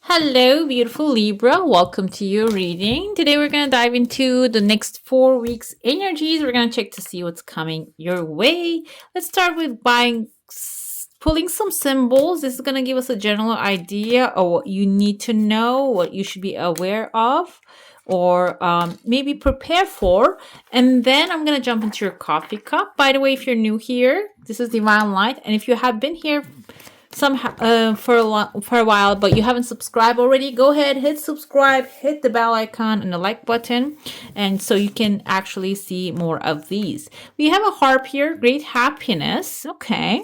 Hello, beautiful Libra. Welcome to your reading. Today we're going to dive into the next 4 weeks energies. We're going to check to see what's coming your way. Let's start with pulling some symbols. This is going to give us a general idea of what you need to know, what you should be aware of, or maybe prepare for. And then I'm going to jump into your coffee cup. By the way, if you're new here, this is Divine Light. And if you have been here for a while but you haven't subscribed already, go ahead, hit subscribe, hit the bell icon and the like button, and so you can actually see more of these. We have a harp here, great happiness. Okay,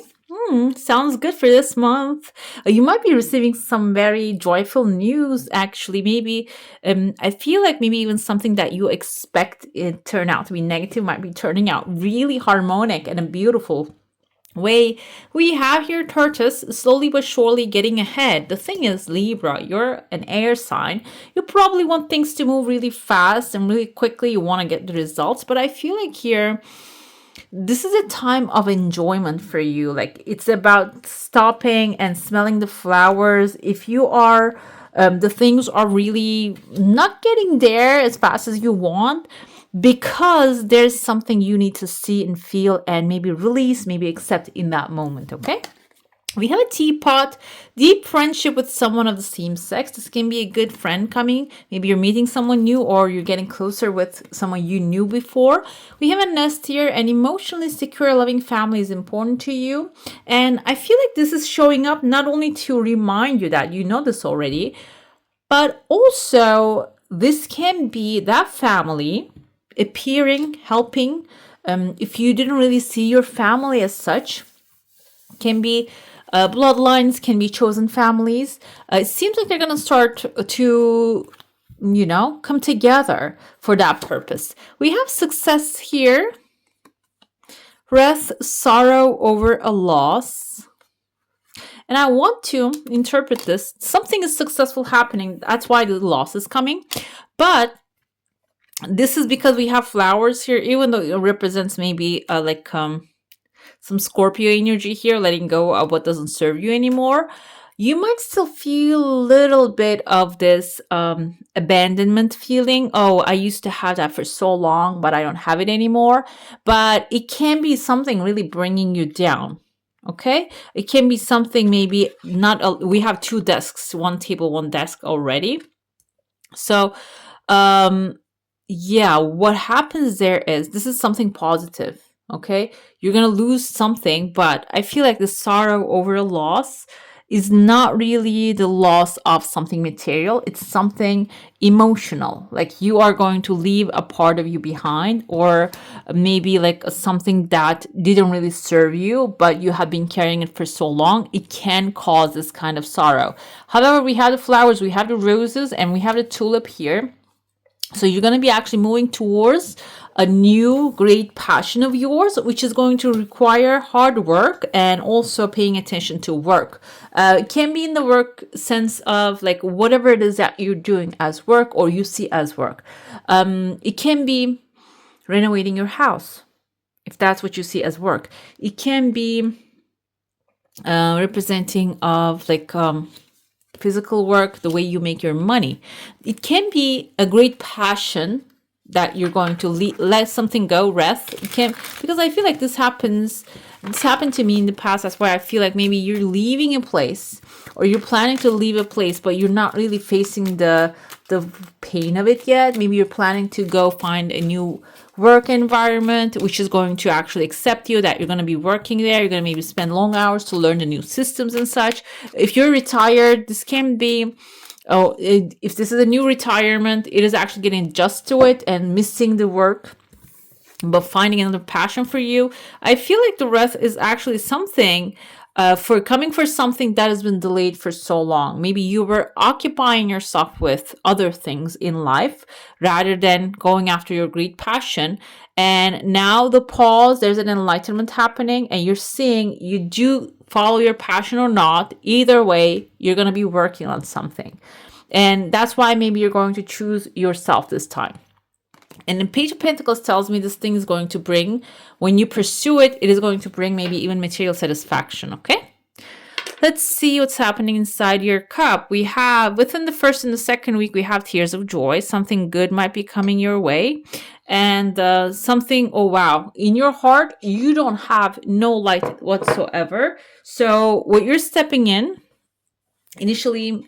sounds good for this month. You might be receiving some very joyful news, actually. Maybe I feel like maybe even something that you expect it turn out to be negative might be turning out really harmonic and a beautiful way. We have here tortoise, slowly but surely getting ahead. The thing is, Libra, you're an air sign. You probably want things to move really fast and really quickly. You want to get the results, but I feel like here this is a time of enjoyment for you. Like, it's about stopping and smelling the flowers. If you are the things are really not getting there as fast as you want, because there's something you need to see and feel and maybe release, maybe accept in that moment. Okay, we have a teapot, deep friendship with someone of the same sex. This can be a good friend coming. Maybe you're meeting someone new or you're getting closer with someone you knew before. We have a nest here. An emotionally secure, loving family is important to you. And I feel like this is showing up not only to remind you that you know this already, but also this can be that family appearing, helping. If you didn't really see your family as such, can be bloodlines, can be chosen families. It seems like they're going to start to, come together for that purpose. We have success here. Wrath, sorrow over a loss. And I want to interpret this. Something is successful happening. That's why the loss is coming. But this is because we have flowers here, even though it represents maybe some Scorpio energy here, letting go of what doesn't serve you anymore. You might still feel a little bit of this abandonment feeling. Oh, I used to have that for so long, but I don't have it anymore. But it can be something really bringing you down. Okay, it can be something maybe not. We have 2 desks, 1 table, 1 desk already. So, yeah, what happens there is this is something positive. Okay, you're gonna lose something, but I feel like the sorrow over a loss is not really the loss of something material. It's something emotional. Like, you are going to leave a part of you behind, or maybe like something that didn't really serve you, but you have been carrying it for so long. It can cause this kind of sorrow. However, we have the flowers, we have the roses, and we have the tulip here. So you're going to be actually moving towards a new great passion of yours, which is going to require hard work and also paying attention to work. It can be in the work sense of like whatever it is that you're doing as work or you see as work. It can be renovating your house, if that's what you see as work. It can be representing of like physical work, the way you make your money. It can be a great passion that you're going to let something go, rest. It can, because I feel like this happened to me in the past. That's why I feel like maybe you're leaving a place or you're planning to leave a place, but you're not really facing the pain of it yet. Maybe you're planning to go find a new work environment, which is going to actually accept you, that you're going to be working there. You're going to maybe spend long hours to learn the new systems and such. If you're retired, this can be, if this is a new retirement, it is actually getting adjusted to it and missing the work, but finding another passion for you. I feel like the rest is actually something for coming for something that has been delayed for so long. Maybe you were occupying yourself with other things in life rather than going after your great passion. And now the pause, there's an enlightenment happening, and you're seeing you do follow your passion or not. Either way, you're going to be working on something. And that's why maybe you're going to choose yourself this time. And the Page of Pentacles tells me this thing is going to bring, when you pursue it, it is going to bring maybe even material satisfaction, okay? Let's see what's happening inside your cup. We have, within the first and the second week, we have tears of joy. Something good might be coming your way. And something, oh wow, in your heart, you don't have no light whatsoever. So what you're stepping in initially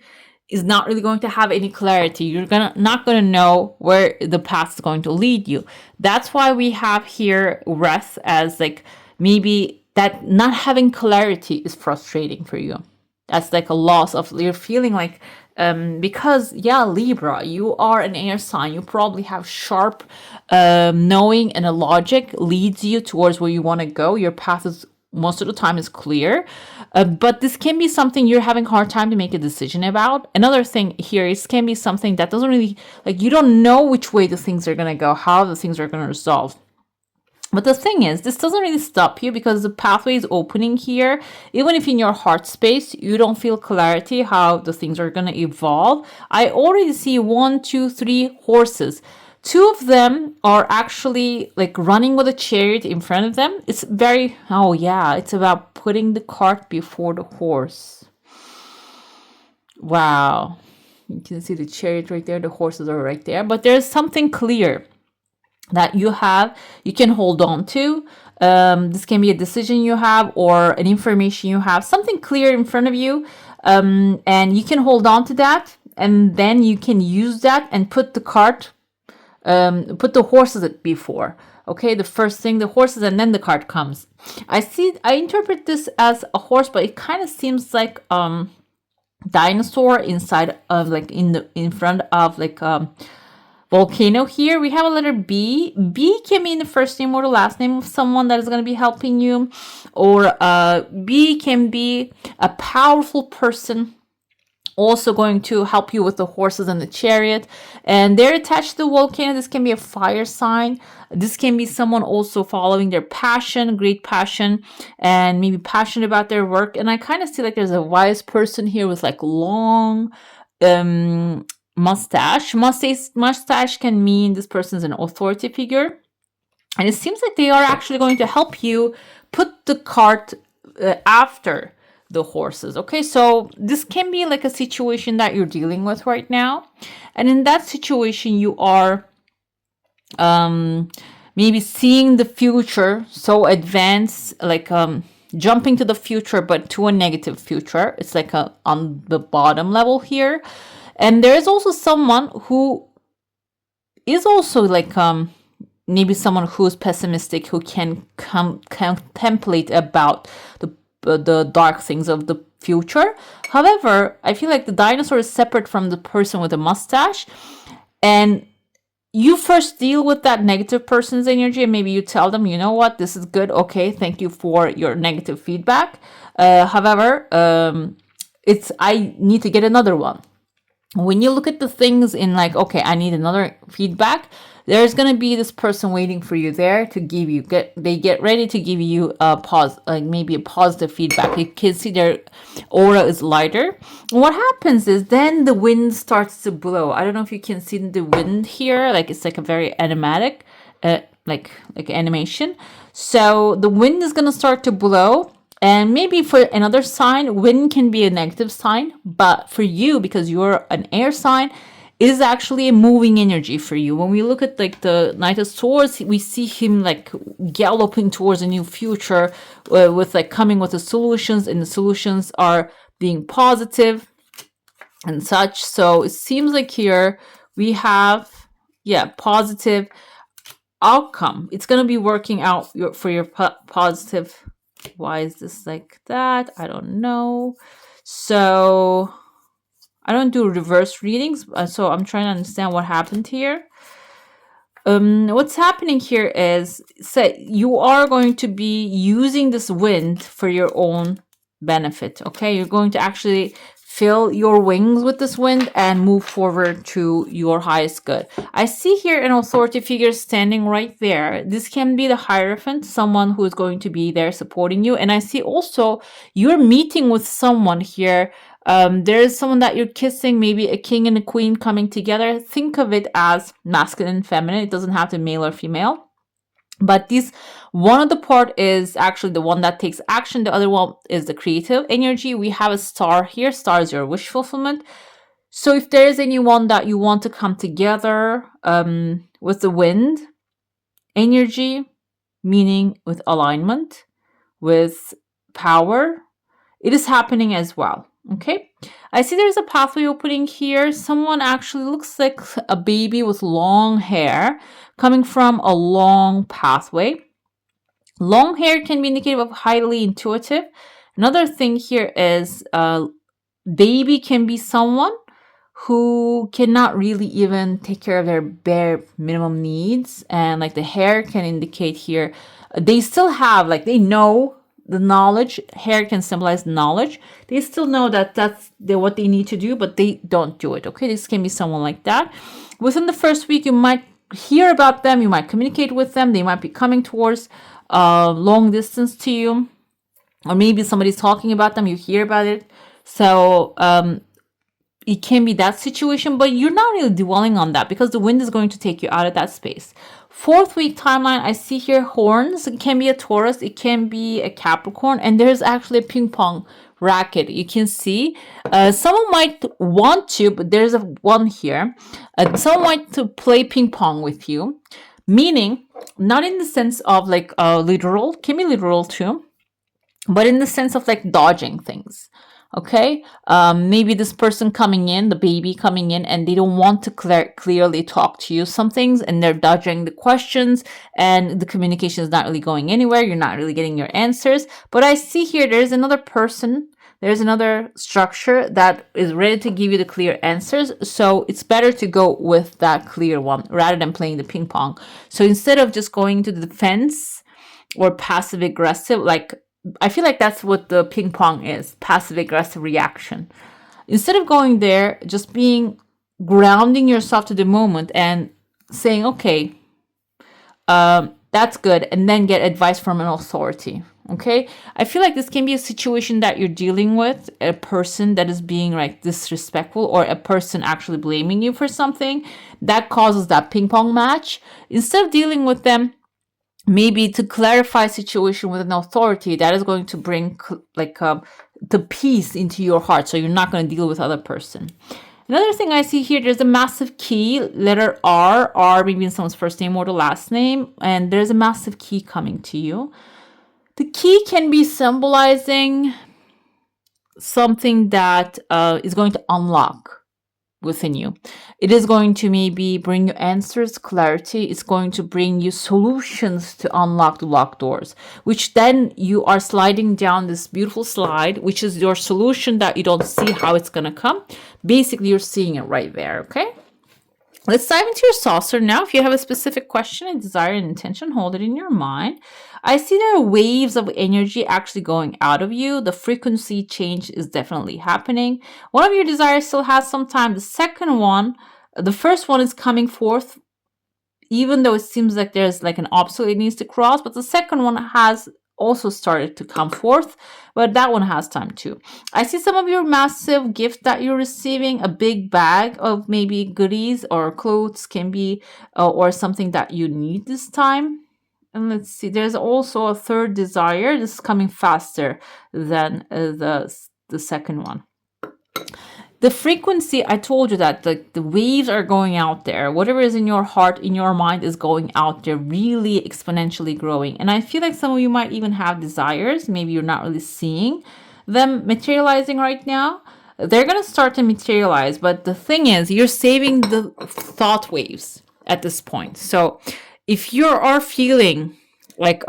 is not really going to have any clarity. You're not gonna know where the path is going to lead you. That's why we have here rest as like maybe that not having clarity is frustrating for you. That's like a loss of, you're feeling like because yeah, Libra, you are an air sign. You probably have sharp knowing, and a logic leads you towards where you want to go. Your path is most of the time is clear, but this can be something you're having a hard time to make a decision about. Another thing here is can be something that doesn't really, like, you don't know which way the things are going to go, how the things are going to resolve. But the thing is, this doesn't really stop you because the pathway is opening here. Even if in your heart space, you don't feel clarity how the things are going to evolve. I already see 1, 2, 3 horses. 2 of them are actually like running with a chariot in front of them. It's very, oh yeah, it's about putting the cart before the horse. Wow. You can see the chariot right there. The horses are right there. But there's something clear that you can hold on to. This can be a decision you have or an information you have, something clear in front of you, and you can hold on to that, and then you can use that and put the cart, put the horses before. Okay, the first thing, the horses, and then the cart comes. I interpret this as a horse, but it kind of seems like dinosaur inside of, like, in front of like volcano. Here we have a letter B. B can mean the first name or the last name of someone that is going to be helping you, or B can be a powerful person also going to help you with the horses and the chariot, and they're attached to the volcano. This can be a fire sign. This can be someone also following their passion, great passion, and maybe passionate about their work. And I kind of see like there's a wise person here with like long mustache. Mustache can mean this person's an authority figure, and it seems like they are actually going to help you put the cart after the horses. Okay, so this can be like a situation that you're dealing with right now, and in that situation you are maybe seeing the future so advanced, like jumping to the future, but to a negative future. It's like on the bottom level here. And there is also someone who is also like maybe someone who is pessimistic, who can contemplate about the dark things of the future. However, I feel like the dinosaur is separate from the person with a mustache, and you first deal with that negative person's energy, and maybe you tell them, you know what, this is good, okay, thank you for your negative feedback. However, I need to get another one. When you look at the things in like, okay, I need another feedback, there's going to be this person waiting for you there to give you, they get ready to give you like maybe a positive feedback. You can see their aura is lighter. What happens is then the wind starts to blow. I don't know if you can see the wind here. Like it's like a very animatic, like animation. So the wind is going to start to blow. And maybe for another sign, wind can be a negative sign, but for you, because you're an air sign, it is actually a moving energy for you. When we look at like the Knight of Swords, we see him like galloping towards a new future with like coming with the solutions, and the solutions are being positive and such. So it seems like here we have, positive outcome. It's going to be working out for your positive. Why is this like that? I don't know. So I don't do reverse readings, so I'm trying to understand what happened here. What's happening here is, you are going to be using this wind for your own benefit. Okay, you're going to actually fill your wings with this wind and move forward to your highest good. I see here an authority figure standing right there. This can be the Hierophant, someone who is going to be there supporting you. And I see also you're meeting with someone here. There is someone that you're kissing, maybe a king and a queen coming together. Think of it as masculine and feminine. It doesn't have to be male or female. But these, one of the part is actually the one that takes action. The other one is the creative energy. We have a star here. Star is your wish fulfillment. So if there is anyone that you want to come together with the wind energy, meaning with alignment, with power, it is happening as well. Okay, I see there's a pathway opening here. Someone actually looks like a baby with long hair coming from a long pathway. Long hair can be indicative of highly intuitive. Another thing here is baby can be someone who cannot really even take care of their bare minimum needs, and like the hair can indicate here they still have, like, they know the knowledge. Hair can symbolize knowledge. They still know that what they need to do, but they don't do it. Okay, this can be someone like that. Within the first week, you might hear about them, you might communicate with them, they might be coming towards long distance to you, or maybe somebody's talking about them, you hear about it. So it can be that situation, but you're not really dwelling on that because the wind is going to take you out of that space. 4th week timeline, I see here horns. It can be a Taurus, it can be a Capricorn, and there's actually a ping pong racket. You can see someone might want to, but there's a one here. Someone might to play ping pong with you, meaning not in the sense of like literal, can be literal too, but in the sense of like dodging things. Okay, maybe this person coming in, the baby coming in, and they don't want to clearly talk to you some things, and they're dodging the questions, and the communication is not really going anywhere. You're not really getting your answers. But I see here there's another person, there's another structure that is ready to give you the clear answers. So it's better to go with that clear one rather than playing the ping pong. So instead of just going to the defense or passive aggressive, like, I feel like that's what the ping pong is, passive aggressive reaction. Instead of going there, just grounding yourself to the moment and saying, okay, that's good, and then get advice from an authority. Okay, I feel like this can be a situation that you're dealing with, a person that is being like disrespectful, or a person actually blaming you for something that causes that ping pong match. Instead of dealing with them, maybe to clarify a situation with an authority, that is going to bring the peace into your heart, so you're not going to deal with other person. Another thing I see here, there's a massive key, letter R, maybe in someone's first name or the last name, and there's a massive key coming to you. The key can be symbolizing something that is going to unlock within you. It is going to maybe bring you answers, clarity. It's going to bring you solutions to unlock the locked doors, which then you are sliding down this beautiful slide, which is your solution that you don't see how it's going to come. Basically, you're seeing it right there. Okay. Let's dive into your saucer now. If you have a specific question, a desire, and intention, hold it in your mind. I see there are waves of energy actually going out of you. The frequency change is definitely happening. One of your desires still has some time. The first one is coming forth, even though it seems like there's like an obstacle it needs to cross, but the second one has also started to come forth, but that one has time too. I see some of your massive gift that you're receiving, a big bag of maybe goodies or clothes can be, or something that you need this time. And let's see, there's also a third desire. This is coming faster than the second one. The frequency, I told you that the waves are going out there. Whatever is in your heart, in your mind, is going out there, really exponentially growing. And I feel like some of you might even have desires. Maybe you're not really seeing them materializing right now. They're going to start to materialize. But the thing is, you're saving the thought waves at this point. So if you are feeling like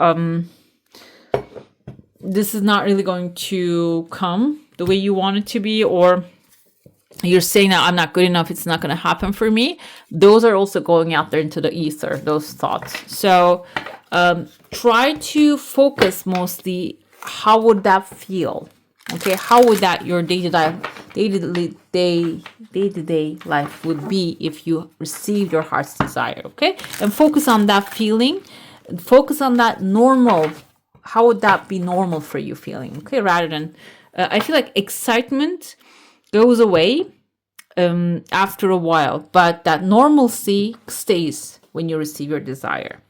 this is not really going to come the way you want it to be, or you're saying that I'm not good enough, it's not going to happen for me, those are also going out there into the ether, those thoughts. So try to focus mostly, how would that feel? Okay, how would that your day-to-day life would be if you received your heart's desire? Okay, and focus on that feeling, focus on that normal. How would that be normal for you feeling? Okay, rather than I feel like excitement goes away after a while, but that normalcy stays when you receive your desire.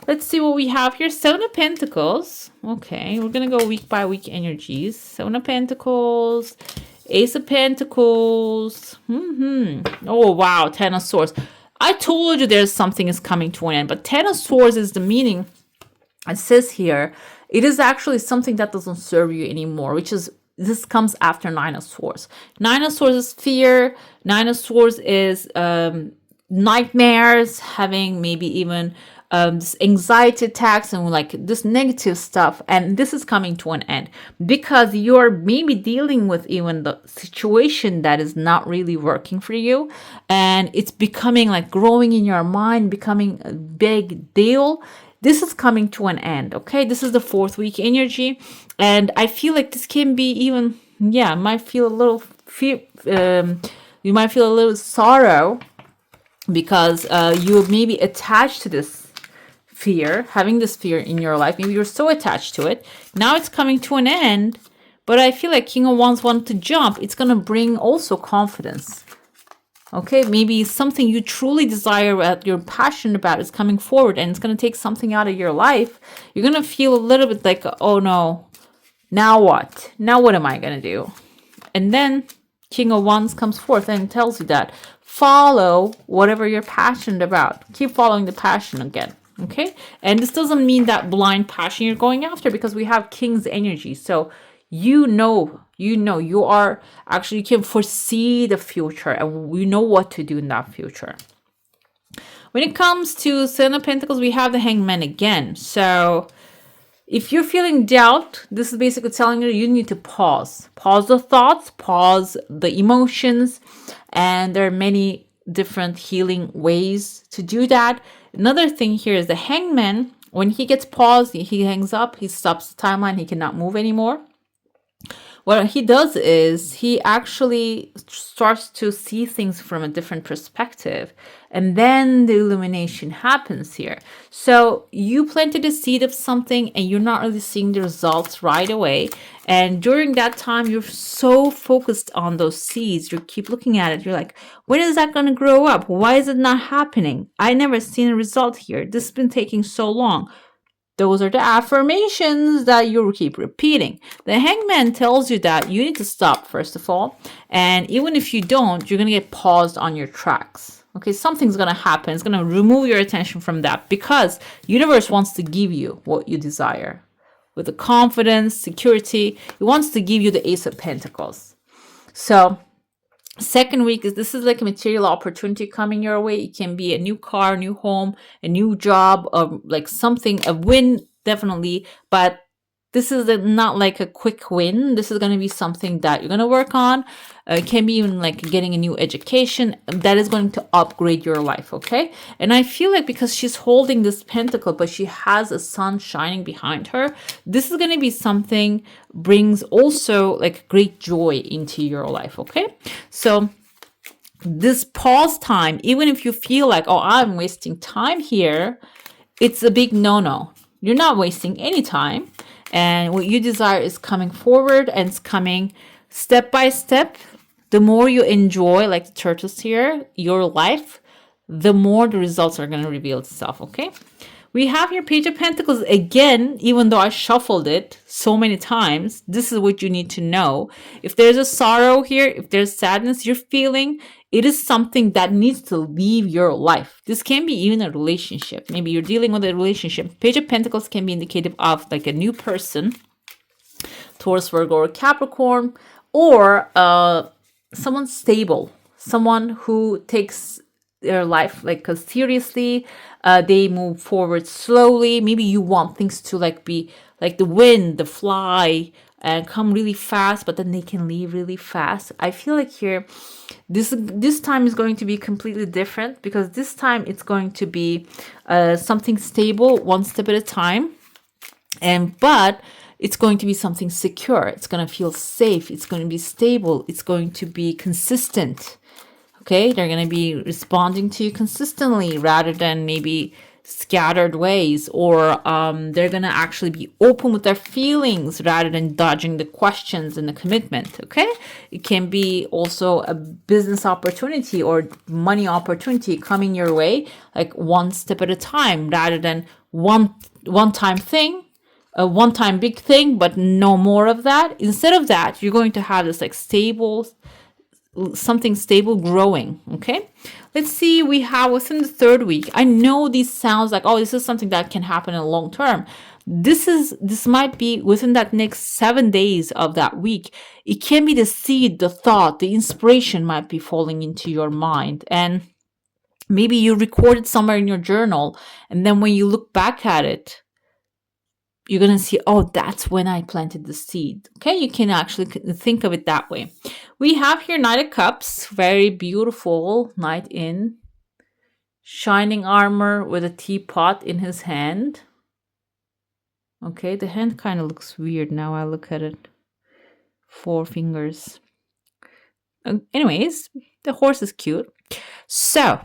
Let's see what we have here. Seven of Pentacles. Okay, we're going to go week by week energies. Seven of Pentacles, Ace of Pentacles. Oh, wow. Ten of Swords. I told you there's something is coming to an end, but Ten of Swords is the meaning. It says here, it is actually something that doesn't serve you anymore, which is, this comes after Nine of Swords. Nine of Swords is fear. Nine of Swords is nightmares, having maybe even this anxiety attacks and like this negative stuff. And this is coming to an end because you're maybe dealing with even the situation that is not really working for you. And it's becoming like growing in your mind, becoming a big deal. This is coming to an end, okay? This is the fourth week energy. And I feel like this can be even, yeah, might feel a little fear. You might feel a little sorrow because you may be attached to this fear, having this fear in your life. Maybe you're so attached to it. Now it's coming to an end. But I feel like King of Wands want to jump. It's going to bring also confidence. Okay, maybe something you truly desire, that you're passionate about, is coming forward, and it's going to take something out of your life. You're going to feel a little bit like, oh no, now what? Now what am I going to do? And then King of Wands comes forth and tells you that follow whatever you're passionate about. Keep following the passion again. Okay, and this doesn't mean that blind passion you're going after, because we have King's energy. So you are actually, you can foresee the future and we know what to do in that future. When it comes to Seven of Pentacles, we have the Hangman again. So if you're feeling doubt, this is basically telling you you need to pause. Pause the thoughts, pause the emotions, and there are many different healing ways to do that. Another thing here is the Hangman. When he gets paused, he hangs up, he stops the timeline, he cannot move anymore. What he does is he actually starts to see things from a different perspective. And then the illumination happens here. So you planted a seed of something and you're not really seeing the results right away. And during that time, you're so focused on those seeds. You keep looking at it. You're like, when is that going to grow up? Why is it not happening? I never seen a result here. This has been taking so long. Those are the affirmations that you keep repeating. The Hangman tells you that you need to stop, first of all. And even if you don't, you're going to get paused on your tracks. Okay, something's going to happen. It's going to remove your attention from that, because universe wants to give you what you desire. With the confidence, security, it wants to give you the Ace of Pentacles. So second week is, this is like a material opportunity coming your way. It can be a new car, new home, a new job, or like something, a win, definitely. But this is not like a quick win. This is going to be something that you're going to work on. It can be even like getting a new education that is going to upgrade your life, okay? And I feel like because she's holding this pentacle, but she has a sun shining behind her, this is going to be something brings also like great joy into your life, okay? So this pause time, even if you feel like, oh, I'm wasting time here, it's a big no-no. You're not wasting any time. And what you desire is coming forward, and it's coming step by step. The more you enjoy, like the turtles here, your life, the more the results are going to reveal itself, okay? We have here Page of Pentacles again. Even though I shuffled it so many times, this is what you need to know. If there's a sorrow here, if there's sadness you're feeling, it is something that needs to leave your life. This can be even a relationship. Maybe you're dealing with a relationship. Page of Pentacles can be indicative of like a new person, Taurus, Virgo, or Capricorn, or someone stable, someone who takes their life like seriously. They move forward slowly. Maybe you want things to like be like the wind, the fly, and come really fast, but then they can leave really fast. I feel like here, this time is going to be completely different, because this time it's going to be something stable, one step at a time, but it's going to be something secure. It's going to feel safe. It's going to be stable. It's going to be consistent. Okay, they're going to be responding to you consistently rather than maybe scattered ways, or they're going to actually be open with their feelings rather than dodging the questions and the commitment. Okay, it can be also a business opportunity or money opportunity coming your way, like one step at a time rather than one time thing, a one time big thing, but no more of that. Instead of that, you're going to have this like something stable growing. Okay, let's see, we have within the third week. I know this sounds like, oh, this is something that can happen in the long term. This might be within that next 7 days of that week. It can be the seed, the thought, the inspiration might be falling into your mind, and maybe you record it somewhere in your journal, and then when you look back at it, you're going to see, oh, that's when I planted the seed. Okay, you can actually think of it that way. We have here Knight of Cups, very beautiful knight in shining armor with a teapot in his hand. Okay, the hand kind of looks weird now I look at it. 4 fingers. Anyways, the horse is cute. So,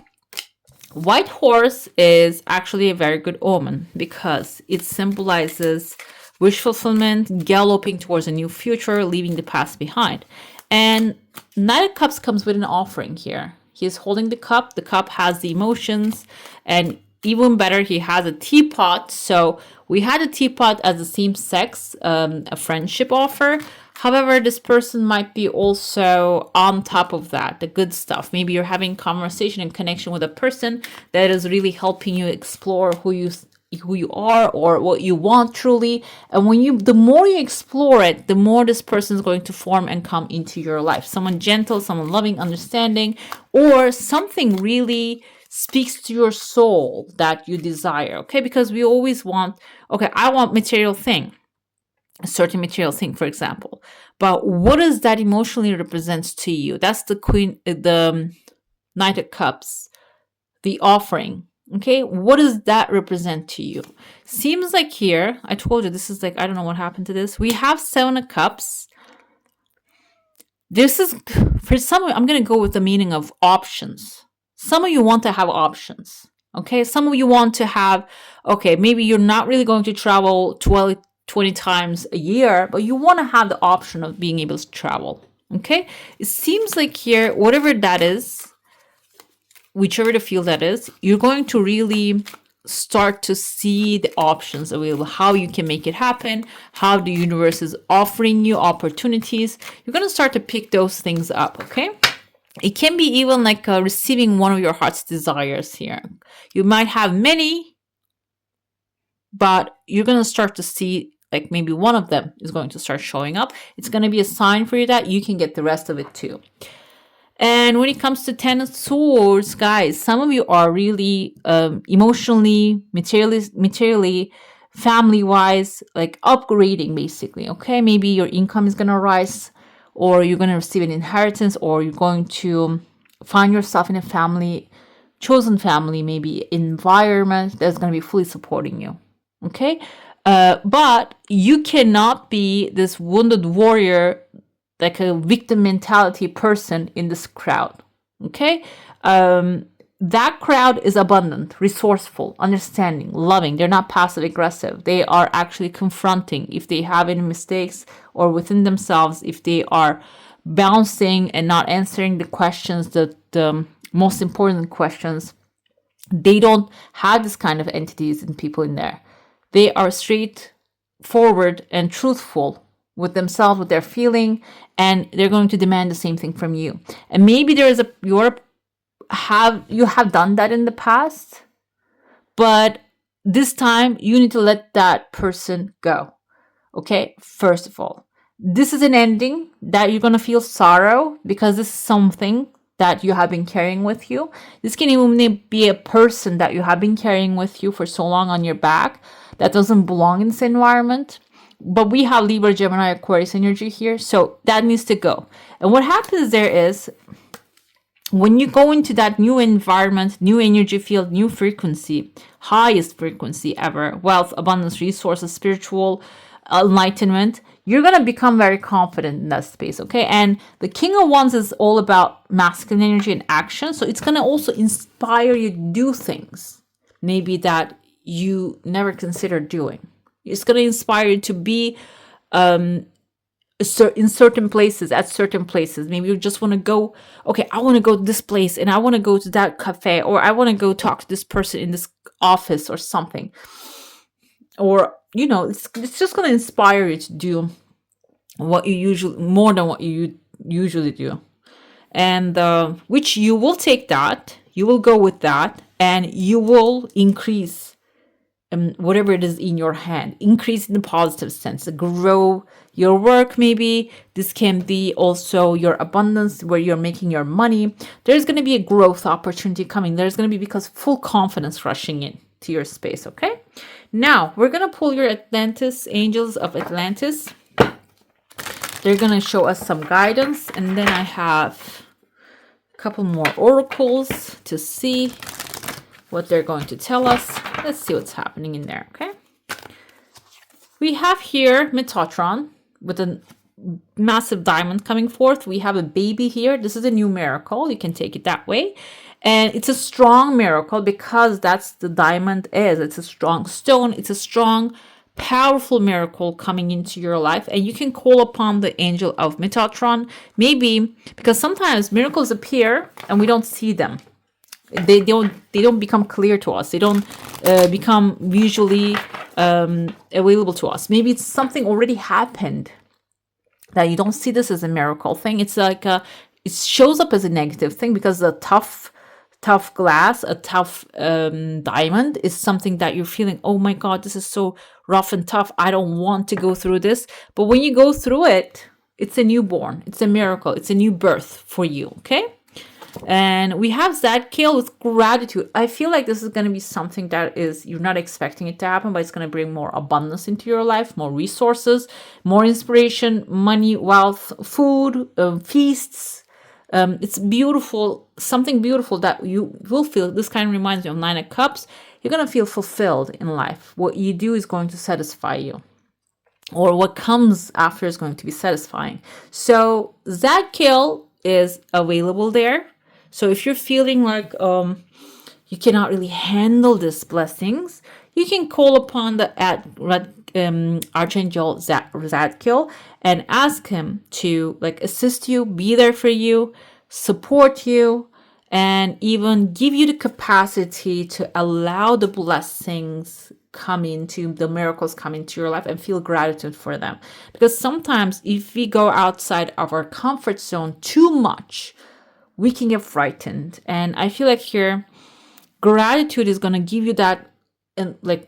white horse is actually a very good omen because it symbolizes wish fulfillment, galloping towards a new future, leaving the past behind. And Knight of Cups comes with an offering here. He's holding the cup. The cup has the emotions, and even better, he has a teapot. So we had a teapot as the same sex, a friendship offer. However, this person might be also on top of that, the good stuff. Maybe you're having conversation and connection with a person that is really helping you explore who you are or what you want truly. And the more you explore it, the more this person is going to form and come into your life. Someone gentle, someone loving, understanding, or something really speaks to your soul that you desire. Okay, because we always want, okay, I want material thing, a certain material thing, for example. But what does that emotionally represents to you? That's the Knight of Cups, the offering. Okay, what does that represent to you? Seems like here, I told you, this is like, I don't know what happened to this. We have 7 of Cups. This is, for some of you, I'm going to go with the meaning of options. Some of you want to have options. Okay, some of you want to have, okay, maybe you're not really going to travel 20 times a year, but you want to have the option of being able to travel. Okay, it seems like here, whatever that is, whichever the field that is, you're going to really start to see the options available, how you can make it happen, how the universe is offering you opportunities. You're going to start to pick those things up, okay? It can be even like receiving one of your heart's desires here. You might have many, but you're going to start to see like maybe one of them is going to start showing up. It's going to be a sign for you that you can get the rest of it too. And when it comes to 10 of Swords, guys, some of you are really emotionally, materially, family-wise, like upgrading basically, okay? Maybe your income is going to rise, or you're going to receive an inheritance, or you're going to find yourself in a family, chosen family, maybe environment that's going to be fully supporting you, okay? But you cannot be this wounded warrior, like a victim mentality person in this crowd, okay? That crowd is abundant, resourceful, understanding, loving. They're not passive aggressive. They are actually confronting if they have any mistakes, or within themselves, if they are bouncing and not answering the questions, the most important questions. They don't have this kind of entities and people in there. They are straightforward and truthful with themselves, with their feeling, and they're going to demand the same thing from you. And maybe there is you have done that in the past, but this time you need to let that person go. Okay, first of all, this is an ending that you're going to feel sorrow, because this is something that you have been carrying with you. This can even be a person that you have been carrying with you for so long on your back that doesn't belong in this environment. But we have Libra, Gemini, Aquarius energy here, so that needs to go. And what happens there is, when you go into that new environment, new energy field, new frequency, highest frequency ever, wealth, abundance, resources, spiritual enlightenment, you're going to become very confident in that space, okay? And the King of Wands is all about masculine energy and action, so it's going to also inspire you to do things. maybe that you never considered doing. It's going to inspire you to be in certain places, at certain places. Maybe you just want to go, okay, I want to go to this place and I want to go to that cafe, or I want to go talk to this person in this office or something. Or, it's just going to inspire you to do what you usually, more than what you usually do. And which you will take that, you will go with that, and you will increase whatever it is in your hand, increase in the positive sense, grow your work. Maybe this can be also your abundance, where you're making your money. There's going to be a growth opportunity coming. There's going to be, because full confidence rushing in to your space. Okay, now we're going to pull your Atlantis, angels of Atlantis. They're going to show us some guidance, and then I have a couple more oracles to see what they're going to tell us. Let's see what's happening in there, okay? We have here Metatron with a massive diamond coming forth. We have a baby here. This is a new miracle. You can take it that way. And it's a strong miracle because that's the diamond is. It's a strong stone. It's a strong, powerful miracle coming into your life. And you can call upon the angel of Metatron. Maybe because sometimes miracles appear and we don't see them. They don't become clear to us. They don't become visually available to us. Maybe it's something already happened that you don't see this as a miracle thing. It's like it shows up as a negative thing, because a tough glass, a tough diamond is something that you're feeling, oh my God, this is so rough and tough. I don't want to go through this. But when you go through it, it's a newborn. It's a miracle. It's a new birth for you. Okay. And we have Zadkiel with gratitude. I feel like this is going to be something that is, you're not expecting it to happen, but it's going to bring more abundance into your life, more resources, more inspiration, money, wealth, food, feasts. It's beautiful, something beautiful that you will feel. This kind of reminds me of Nine of Cups. You're going to feel fulfilled in life. What you do is going to satisfy you, or what comes after is going to be satisfying. So Zadkiel is available there. So if you're feeling like you cannot really handle these blessings, you can call upon the Archangel Zadkiel and ask him to assist you, be there for you, support you, and even give you the capacity to allow the blessings the miracles come into your life, and feel gratitude for them. Because sometimes if we go outside of our comfort zone too much, we can get frightened. And I feel like here, gratitude is going to give you that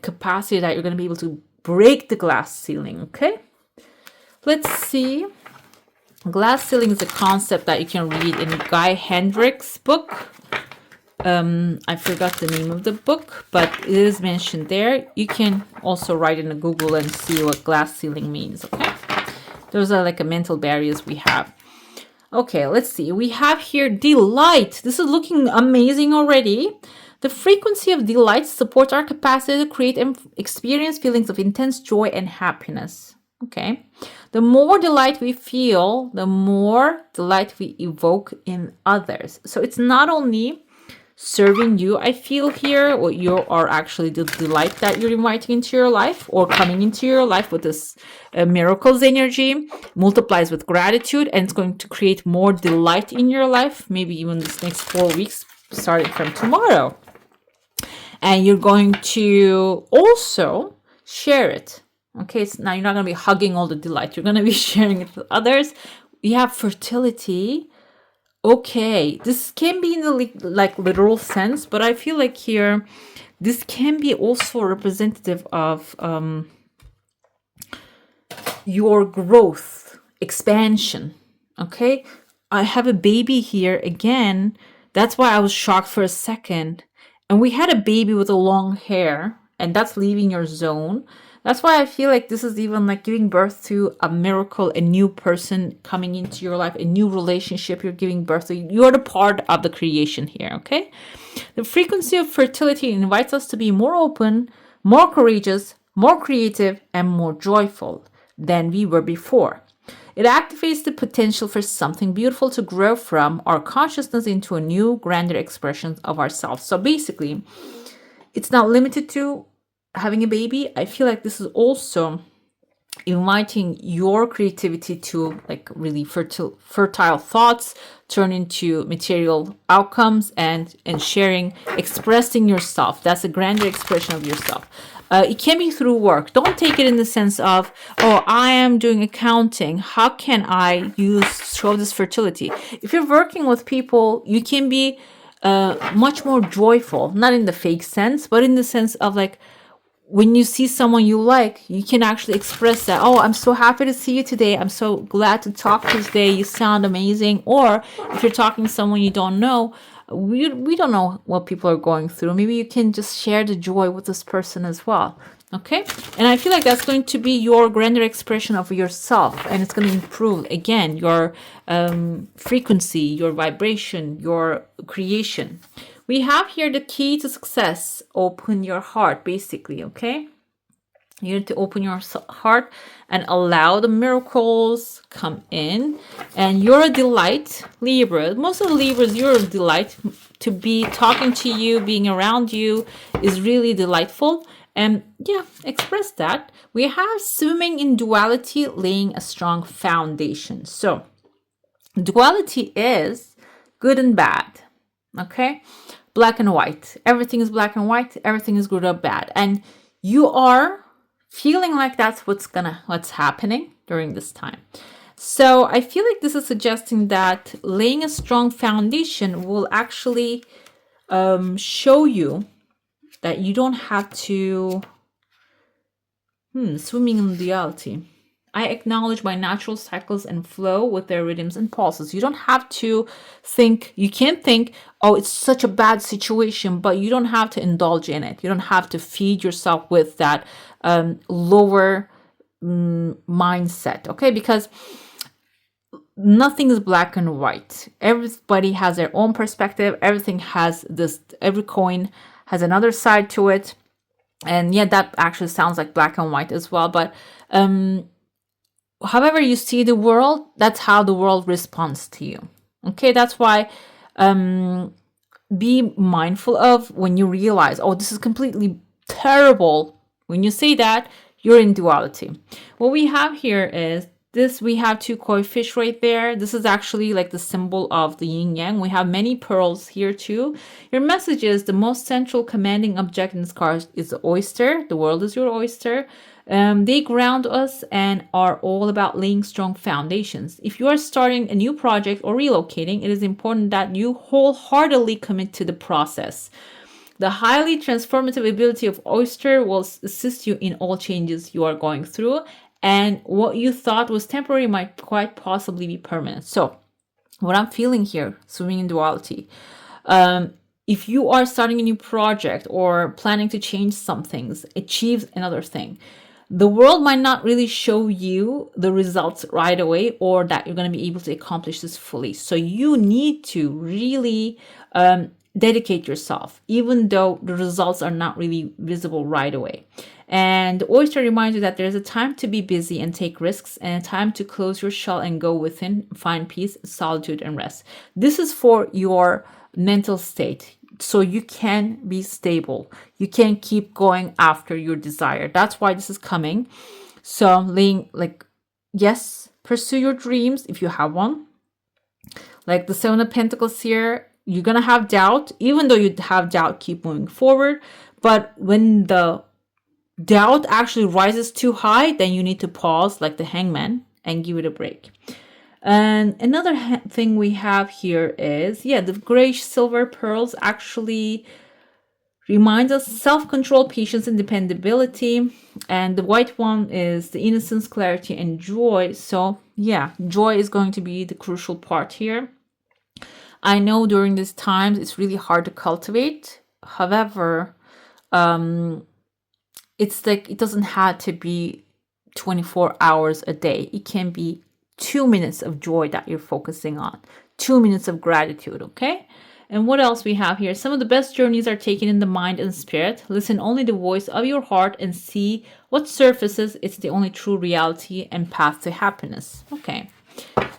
capacity that you're going to be able to break the glass ceiling. Okay, let's see. Glass ceiling is a concept that you can read in Guy Hendricks' book. I forgot the name of the book, but it is mentioned there. You can also write in Google and see what glass ceiling means. Okay, those are a mental barriers we have. Okay, let's see. We have here delight. This is looking amazing already. The frequency of delight supports our capacity to create and experience feelings of intense joy and happiness. Okay. The more delight we feel, the more delight we evoke in others. So it's not only serving you, I feel here, or you are actually the delight that you're inviting into your life or coming into your life with this miracles energy multiplies with gratitude, and it's going to create more delight in your life, maybe even this next 4 weeks starting from tomorrow. And you're going to also share it. Okay, so now you're not going to be hugging all the delight. You're going to be sharing it with others. We have fertility. Okay, this can be in the literal sense, but I feel like here, this can be also representative of your growth, expansion. Okay, I have a baby here again. That's why I was shocked for a second. And we had a baby with a long hair, and that's leaving your zone. That's why I feel like this is even giving birth to a miracle, a new person coming into your life, a new relationship you're giving birth to. You're the part of the creation here, okay? The frequency of fertility invites us to be more open, more courageous, more creative, and more joyful than we were before. It activates the potential for something beautiful to grow from our consciousness into a new, grander expression of ourselves. So basically, it's not limited to having a baby. I feel like this is also inviting your creativity to like really fertile thoughts turn into material outcomes, and sharing, expressing yourself. That's a grander expression of yourself. It can be through work. Don't take it in the sense of, oh, I am doing accounting, how can I show this fertility? If you're working with people, you can be much more joyful, not in the fake sense, but in the sense of like, when you see someone you like, you can actually express that. Oh, I'm so happy to see you today. I'm so glad to talk to you today. You sound amazing. Or if you're talking to someone you don't know, we don't know what people are going through. Maybe you can just share the joy with this person as well. Okay. And I feel like that's going to be your grander expression of yourself. And it's going to improve, again, your frequency, your vibration, your creation. We have here the key to success. Open your heart, basically, okay? You need to open your heart and allow the miracles come in. And you're a delight, Libra. Most of the Libras, you're a delight. To be talking to you, being around you is really delightful. And yeah, express that. We have swimming in duality, laying a strong foundation. So duality is good and bad, okay? Black and white. Everything is black and white. Everything is good or bad. And you are feeling like that's what's happening during this time. So I feel like this is suggesting that laying a strong foundation will actually show you that you don't have to swimming in duality. I acknowledge my natural cycles and flow with their rhythms and pulses. You don't have to think, you can't think, oh, it's such a bad situation, but you don't have to indulge in it. You don't have to feed yourself with that lower mindset, okay? Because nothing is black and white. Everybody has their own perspective. Everything has this, every coin has another side to it. And yeah, that actually sounds like black and white as well. But however you see the world, that's how the world responds to you. Okay, that's why be mindful of when you realize, oh, this is completely terrible. When you say that, you're in duality. What we have here is this, we have two koi fish right there. This is actually like the symbol of the yin yang. We have many pearls here too. Your message is the most central commanding object in this card is the oyster. The world is your oyster. They ground us and are all about laying strong foundations. If you are starting a new project or relocating, it is important that you wholeheartedly commit to the process. The highly transformative ability of oyster will assist you in all changes you are going through, and what you thought was temporary might quite possibly be permanent. So what I'm feeling here, swimming in duality, if you are starting a new project or planning to change some things, achieve another thing, the world might not really show you the results right away, or that you're going to be able to accomplish this fully. So you need to really dedicate yourself, even though the results are not really visible right away. And the oyster reminds you that there's a time to be busy and take risks, and a time to close your shell and go within, find peace, solitude, and rest. This is for your mental state, so you can be stable. You can keep going after your desire. That's why this is coming. So laying, like, yes, pursue your dreams if you have one. Like the Seven of Pentacles here, you're going to have doubt. Even though you have doubt, keep moving forward. But when the doubt actually rises too high, then you need to pause like the Hangman and give it a break. And another thing we have here is, yeah, the grayish silver pearls actually reminds us self-control, patience, and dependability. And the white one is the innocence, clarity, and joy. So yeah, joy is going to be the crucial part here. I know during these times it's really hard to cultivate. However, it's like it doesn't have to be 24 hours a day. It can be 2 minutes of joy that you're focusing on, 2 minutes of gratitude, okay? And what else we have here? Some of the best journeys are taken in the mind and spirit. Listen only the voice of your heart and see what surfaces. It's the only true reality and path to happiness. Okay.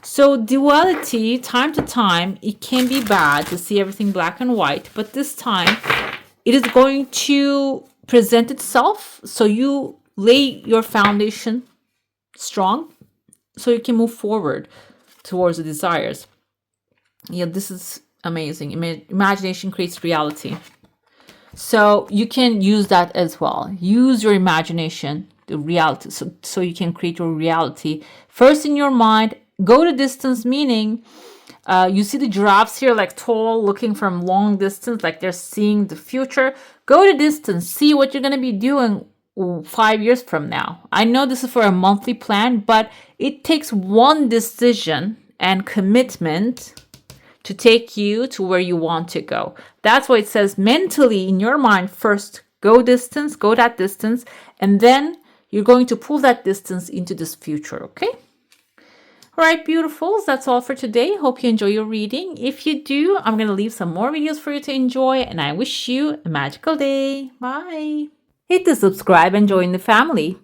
So duality, time to time, it can be bad to see everything black and white, but this time it is going to present itself. So you lay your foundation strong so you can move forward towards the desires. Yeah, this is amazing. Imagination creates reality. So you can use that as well. Use your imagination, the reality, so you can create your reality first in your mind. Go to distance, meaning you see the giraffes here, like tall, looking from long distance, like they're seeing the future. Go to distance, see what you're going to be doing 5 years from now. I know this is for a monthly plan, but it takes one decision and commitment to take you to where you want to go. That's why it says mentally in your mind first, go distance, go that distance, and then you're going to pull that distance into this future, okay? All right, beautifuls, that's all for today. Hope you enjoy your reading. If you do, I'm going to leave some more videos for you to enjoy, and I wish you a magical day. Bye. Hit the subscribe and join the family.